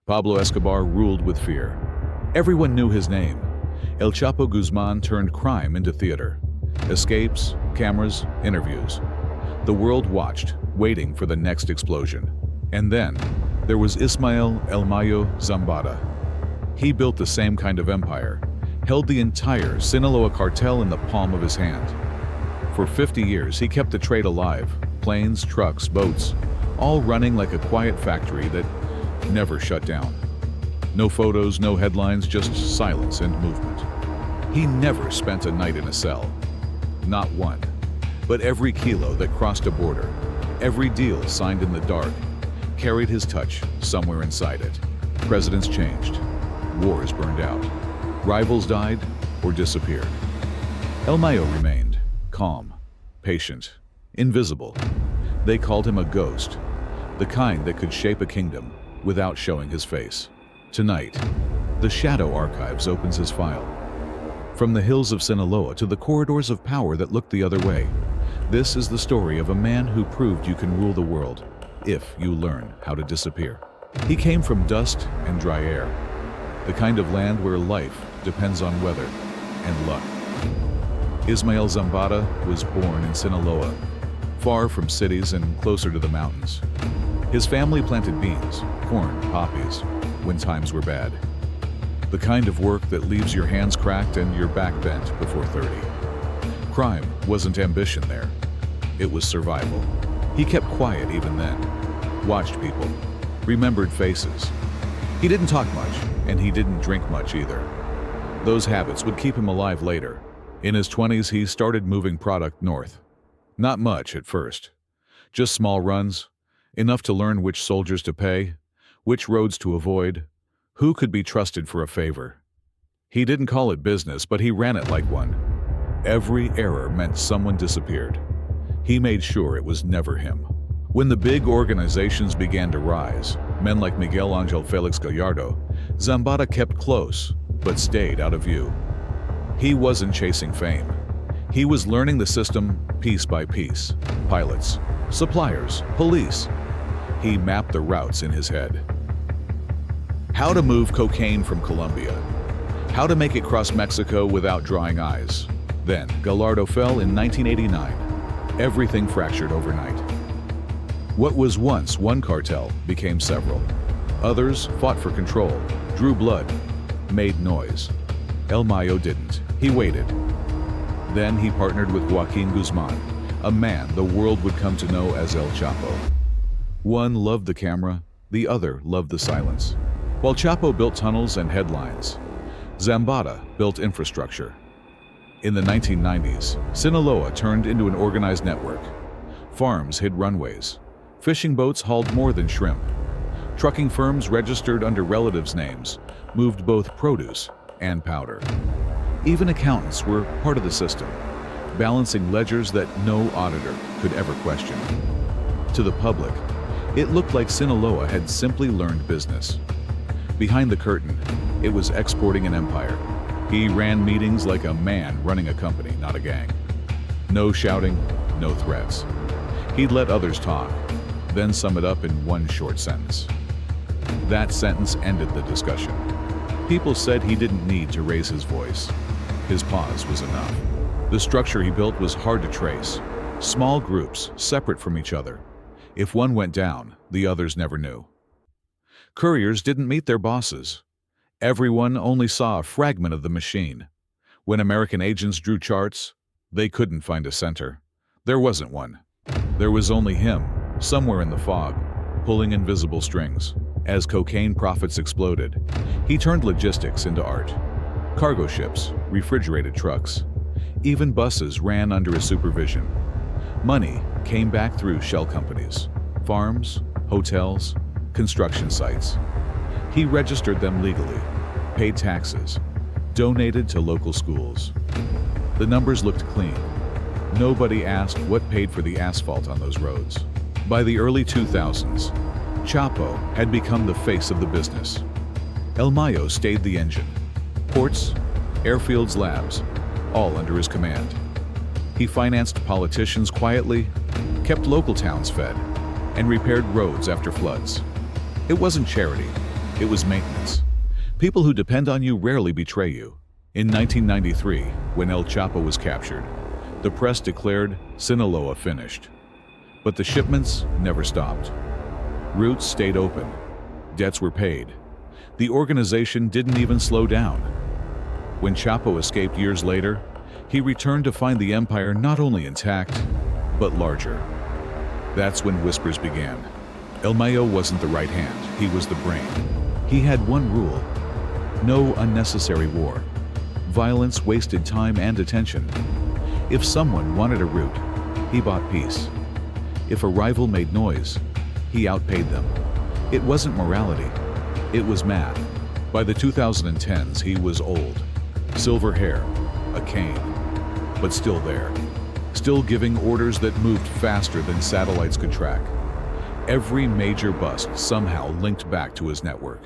Pablo Escobar ruled with fear. Everyone knew his name. El Chapo Guzmán turned crime into theater. Escapes, cameras, interviews. The world watched, waiting for the next explosion. And then, there was Ismael El Mayo Zambada. He built the same kind of empire, held the entire Sinaloa Cartel in the palm of his hand. For 50 years, he kept the trade alive, planes, trucks, boats, all running like a quiet factory that never shut down. No photos, no headlines, just silence and movement. He never spent a night in a cell. Not one. But every kilo that crossed a border, every deal signed in the dark, carried his touch somewhere inside it. Presidents changed. Wars burned out. Rivals died or disappeared. El Mayo remained, calm, patient, invisible. They called him a ghost, the kind that could shape a kingdom without showing his face. Tonight, the Shadow Archives opens his file. From the hills of Sinaloa to the corridors of power that looked the other way, this is the story of a man who proved you can rule the world if you learn how to disappear. He came from dust and dry air, the kind of land where life depends on weather and luck. Ismael Zambada was born in Sinaloa, far from cities and closer to the mountains. His family planted beans, corn, poppies, when times were bad. The kind of work that leaves your hands cracked and your back bent before 30. Crime wasn't ambition there. It was survival. He kept quiet even then, watched people, remembered faces. He didn't talk much, and he didn't drink much either. Those habits would keep him alive later. In his 20s, he started moving product north. Not much at first. Just small runs, enough to learn which soldiers to pay, which roads to avoid, who could be trusted for a favor. He didn't call it business, but he ran it like one. Every error meant someone disappeared. He made sure it was never him. When the big organizations began to rise, men like Miguel Angel Felix Gallardo, Zambada kept close, but stayed out of view. He wasn't chasing fame. He was learning the system piece by piece. Pilots, suppliers, police. He mapped the routes in his head. How to move cocaine from Colombia. How to make it cross Mexico without drawing eyes. Then, Gallardo fell in 1989. Everything fractured overnight. What was once one cartel became several. Others fought for control, drew blood, made noise. El Mayo didn't. He waited. Then he partnered with Joaquin Guzman, a man the world would come to know as El Chapo. One loved the camera, the other loved the silence. While Chapo built tunnels and headlines, Zambada built infrastructure. In the 1990s, Sinaloa turned into an organized network. Farms hid runways. Fishing boats hauled more than shrimp. Trucking firms registered under relatives' names moved both produce and powder. Even accountants were part of the system, balancing ledgers that no auditor could ever question. To the public, it looked like Sinaloa had simply learned business. Behind the curtain, it was exporting an empire. He ran meetings like a man running a company, not a gang. No shouting, no threats. He'd let others talk, then sum it up in one short sentence. That sentence ended the discussion. People said he didn't need to raise his voice. His pause was enough. The structure he built was hard to trace. Small groups, separate from each other. If one went down, the others never knew. Couriers didn't meet their bosses. Everyone only saw a fragment of the machine. When American agents drew charts, they couldn't find a center. There wasn't one. There was only him, somewhere in the fog, pulling invisible strings. As cocaine profits exploded, he turned logistics into art. Cargo ships, refrigerated trucks, even buses ran under his supervision. Money came back through shell companies, farms, hotels, construction sites. He registered them legally, paid taxes, donated to local schools. The numbers looked clean. Nobody asked what paid for the asphalt on those roads. By the early 2000s, Chapo had become the face of the business. El Mayo stayed the engine. Ports, airfields, labs, all under his command. He financed politicians quietly, kept local towns fed, and repaired roads after floods. It wasn't charity. It was maintenance. People who depend on you rarely betray you. In 1993, when El Chapo was captured, the press declared Sinaloa finished. But the shipments never stopped. Routes stayed open. Debts were paid. The organization didn't even slow down. When Chapo escaped years later, he returned to find the empire not only intact, but larger. That's when whispers began. El Mayo wasn't the right hand, he was the brain. He had one rule: no unnecessary war. Violence wasted time and attention. If someone wanted a route, he bought peace. If a rival made noise, he outpaid them. It wasn't morality, it was math. By the 2010s, he was old. Silver hair, a cane, but still there. Still giving orders that moved faster than satellites could track. Every major bust somehow linked back to his network.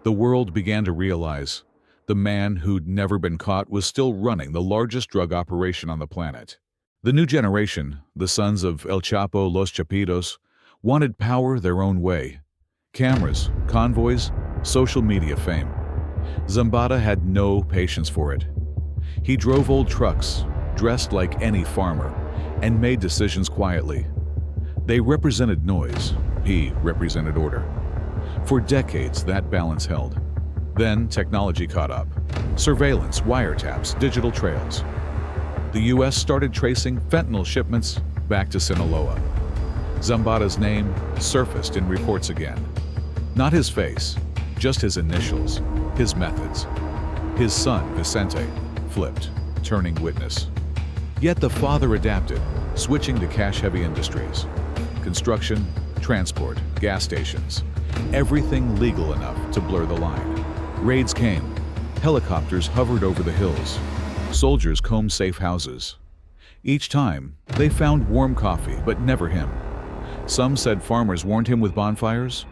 The world began to realize the man who'd never been caught was still running the largest drug operation on the planet. The new generation, the sons of El Chapo, Los Chapitos, wanted power their own way. Cameras, convoys, social media fame. Zambada had no patience for it. He drove old trucks, dressed like any farmer, and made decisions quietly. They represented noise, he represented order. For decades, that balance held. Then technology caught up. Surveillance, wiretaps, digital trails. The US started tracing fentanyl shipments back to Sinaloa. Zambada's name surfaced in reports again. Not his face, just his initials, his methods. His son, Vicente, flipped, turning witness. Yet the father adapted, switching to cash-heavy industries. Construction, transport, gas stations. Everything legal enough to blur the line. Raids came. Helicopters hovered over the hills. Soldiers combed safe houses. Each time, they found warm coffee, but never him. Some said farmers warned him with bonfires,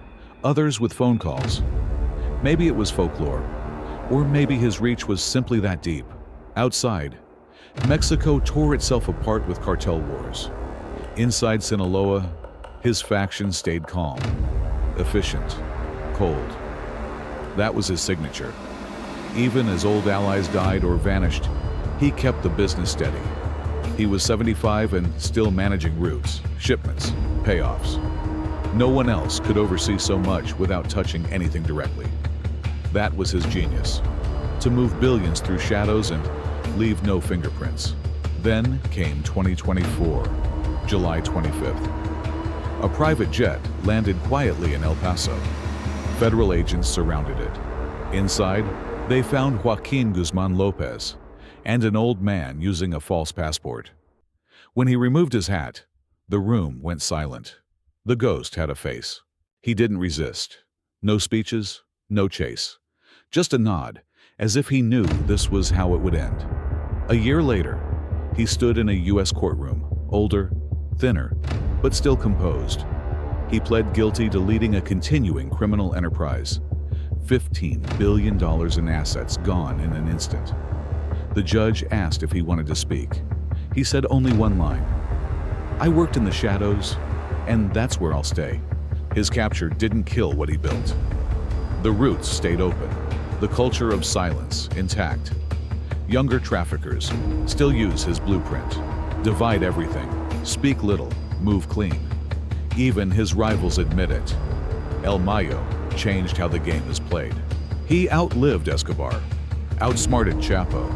others with phone calls. Maybe it was folklore, or maybe his reach was simply that deep. Outside, Mexico tore itself apart with cartel wars. Inside Sinaloa, his faction stayed calm, efficient, cold. That was his signature. Even as old allies died or vanished, he kept the business steady. He was 75 and still managing routes, shipments, payoffs. No one else could oversee so much without touching anything directly. That was his genius, to move billions through shadows and leave no fingerprints. Then came 2024, July 25th. A private jet landed quietly in El Paso. Federal agents surrounded it. Inside, they found Joaquin Guzman Lopez and an old man using a false passport. When he removed his hat, the room went silent. The ghost had a face. He didn't resist. No speeches, no chase. Just a nod, as if he knew this was how it would end. A year later, he stood in a U.S. courtroom, older, thinner, but still composed. He pled guilty to leading a continuing criminal enterprise. $15 billion in assets gone in an instant. The judge asked if he wanted to speak. He said only one line: "I worked in the shadows, and that's where I'll stay." His capture didn't kill what he built. The routes stayed open, the culture of silence intact. Younger traffickers still use his blueprint: divide everything, speak little, move clean. Even his rivals admit it. El Mayo changed how the game is played. He outlived Escobar, outsmarted Chapo,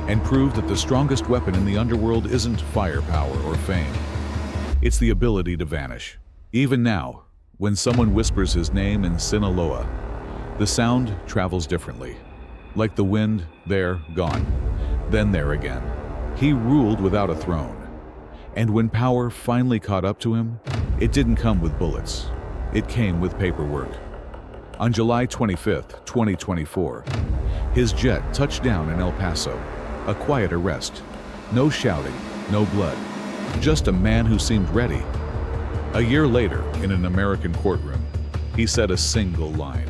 and proved that the strongest weapon in the underworld isn't firepower or fame. It's the ability to vanish. Even now, when someone whispers his name in Sinaloa, the sound travels differently. Like the wind, there, gone, then there again. He ruled without a throne. And when power finally caught up to him, it didn't come with bullets. It came with paperwork. On July 25th, 2024, his jet touched down in El Paso, a quiet arrest. No shouting, no blood, just a man who seemed ready. A year later, in an American courtroom, he said a single line: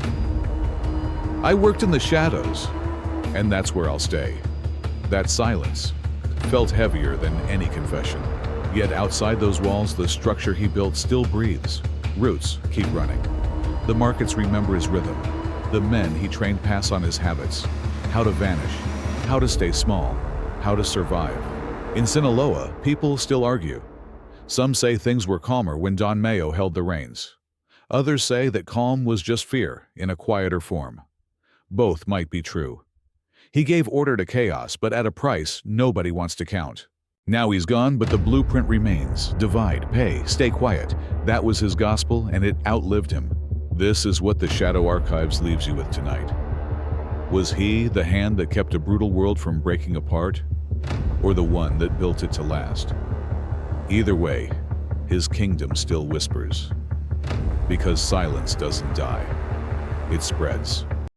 "I worked in the shadows, and that's where I'll stay." That silence felt heavier than any confession. Yet outside those walls, the structure he built still breathes. Roots keep running. The markets remember his rhythm. The men he trained pass on his habits. How to vanish, how to stay small, how to survive. In Sinaloa, people still argue. Some say things were calmer when Don Mayo held the reins. Others say that calm was just fear in a quieter form. Both might be true. He gave order to chaos, but at a price nobody wants to count. Now he's gone, but the blueprint remains. Divide, pay, stay quiet. That was his gospel, and it outlived him. This is what the Shadow Archives leaves you with tonight. Was he the hand that kept a brutal world from breaking apart, or the one that built it to last? Either way, his kingdom still whispers. Because silence doesn't die, it spreads.